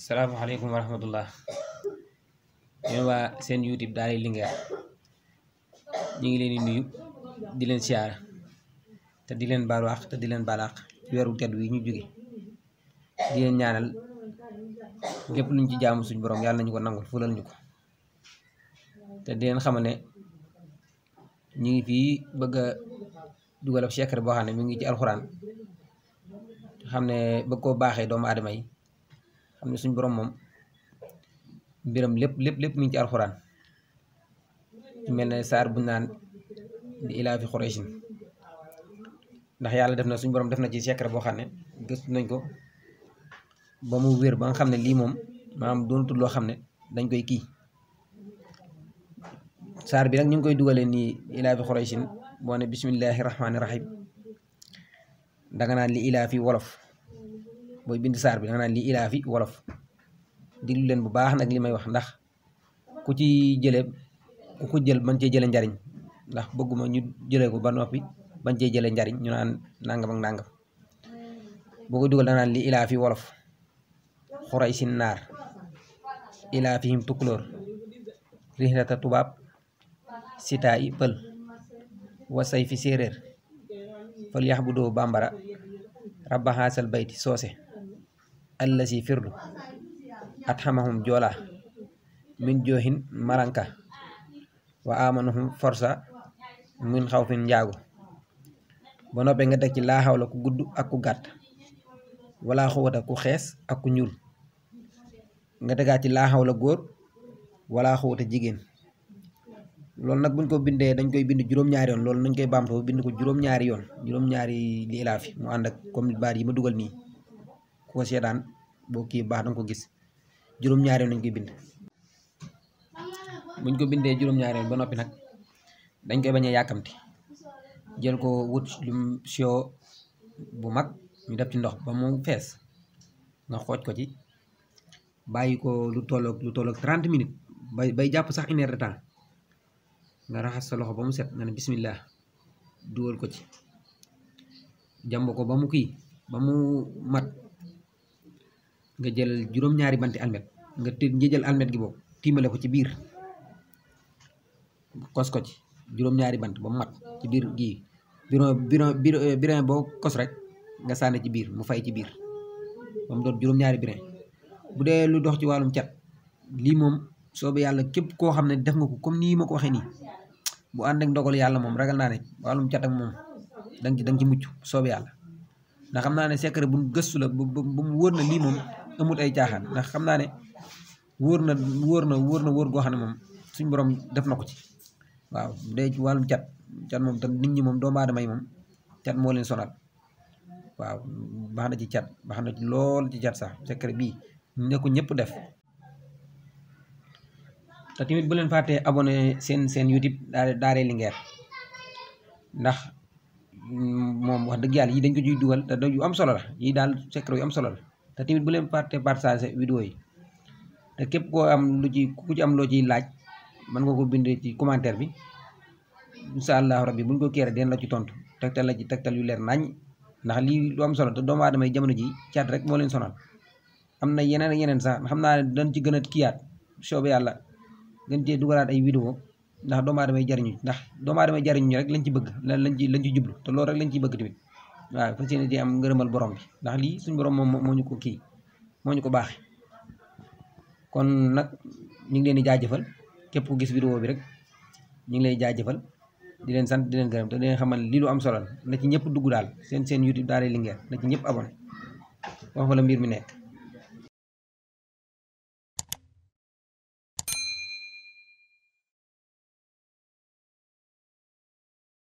salaamaaleykum wa rahmatullah yéen waa seen YouTube Daara Linguère ñu ngi leen di nuyu di leen siyaara te di leen baal wax te di leen balaax weeru tedd wi ñu jóge di leen ñaanal lépp luñ ci jaamu suñu borom yàlla nañu ko nangul fulal ñu ko te di leen xamal ne ñu ngi fii bëgg a dugal ab secret boo xam ne mi ngi ci alxuraan xam ne bëgg koo baaxee doomu aadama yi xam ne suñu borom moom mbiram lépp mi ngi ci alxuraan ci mel ne saar buñ naan di ilaa fi Qurayshin ndax yàlla def na suñu borom def na ci secret boo xam ne gëstu nañ ko ba mu wér ba nga xam ne lii moom maanaam doonatul loo xam ne dañ koy kii saar bi nag ñu ngi koy dugalee nii ilaa fi Qurayshin boo ne bismillahi rahmaani rahim danga naan li ilaa fi wolof booy bind saar bi danga naan li ilaa fi wolof diglu leen bu baax nag li may wax ndax ku ko jël bañ cee jële njariñ ndax bëgguma ñu jëlee ko ba noppi bañ cee jële njariñ ñu naan nangam ak nangam boo ko dugal danga naan li ilaa fi wolof Qurayshin naar ilaa fihim tukulóor rihlata tubaab sitaa yi pël wasay fi séeréer fal yax bu doo bambara rabba xaasal bayti soose allasi firdu at xamahum joola min jooxin maranka wa amanahum forsa min xawfin njaago ba noppee nga teg ci laa xawla ku gudd ak ku gàtt wala xuwata ku xees ak ku ñuul nga tegaat ci laa xawla góor wala xuwata jigéen loolu nag buñ ko bindee dañ koy bind juróom-ñaari yoon loolu nañ koy baamtoo bind ko juróom-ñaari yoon juróom-ñaari li ilaa fi mu ànd ak comme baat yi ma dugal nii ku ko seetaan boo kii baax danga ko gis juróom-ñaari yoon nañ koy bind buñ ko bindee juróom-ñaari yoon ba noppi nag dañ koy bañ a yàkkamti jël ko wut lu sio bu mag ñu def ci ndox ba mu fees nga xooj ko ci bàyyi ko lu tolloog 30 minutes bay jàpp sax 1 heure de temps nga raxas sa loxo ba mu set nga ne bismillah dugal ko ci jàmb ko ba mu kii ba mu mat nga jël juróom-ñaari banti almet nga jël almet gi boobu tiimale ko ci biir kos ko ci juróom-ñaari bant ba mu mat ci biir gii birin boo kos rek nga sànni ci biir mu fay ci biir ba mu doon juróom-ñaari birin bu dee lu dox ci wàllum cat lii moom soobee yàlla képp koo xam ne def nga ko comme nii ma ko waxee nii bu ànd ak ndogal yàlla moom ragal naa ne wàllum cat ak moom danga ci mucc soobee yàlla ndax xam naa ne secret bu gëstu la bu mu wóor na lii moom amut ay caaxaan ndax xam naa ne wóor na goo xam ne moom suñ borom def na ko ci waaw bu dee ci wàllum cat moom tam nit ñi moom doomu aadama yi moom cat moo leen sonal waaw baax na ci cat baax na ci lool ci cat sax secret bii ne ko ñëpp def te tamit bu leen fàttee abonné seen YouTube Daara Linguère ndax moom wax dëgg yàlla yi dañ ko ciy dugal te yu am solo la yi daal secret yu am solo la te tamit bu leen fàttee partager vidéo yi te képp koo am ku ci am loo ciy laaj mën nga ko bind ci commentaire bi incha allahu rabbi buñ ko kéere den la ci tontu tegtal la ci tegtal yu leer nañ ndax lii lu am solo te doomu aadama yi jamono ji caat rek moo leen sonal am na yeneen sax xam naa ne dañ ci gën a kiyaat soobee yàlla gën cee dugalaat ay vidéo ndax doomu aadama yi jariñu ndax doomu aadama yi jariñu rek lañ ci bëgg lañ ci jublu te loolu rek lañ ciy bëgg tamit waaw fas yéene di am ngërëmal borom bi ndax lii suñu borom moom moo ñu ko kii moo ñu ko baaxee kon nag ñu ngi leen di jaajëfal képp ku gis vidéo bi rek ñu ngi lay jaajëfal di leen sant di leen gërëm te di leen xamal lii lu am solo la na ci ñëpp dugg daal seen YouTube Daara Linguère na ci ñëpp abonné wax wala mbir mi nekk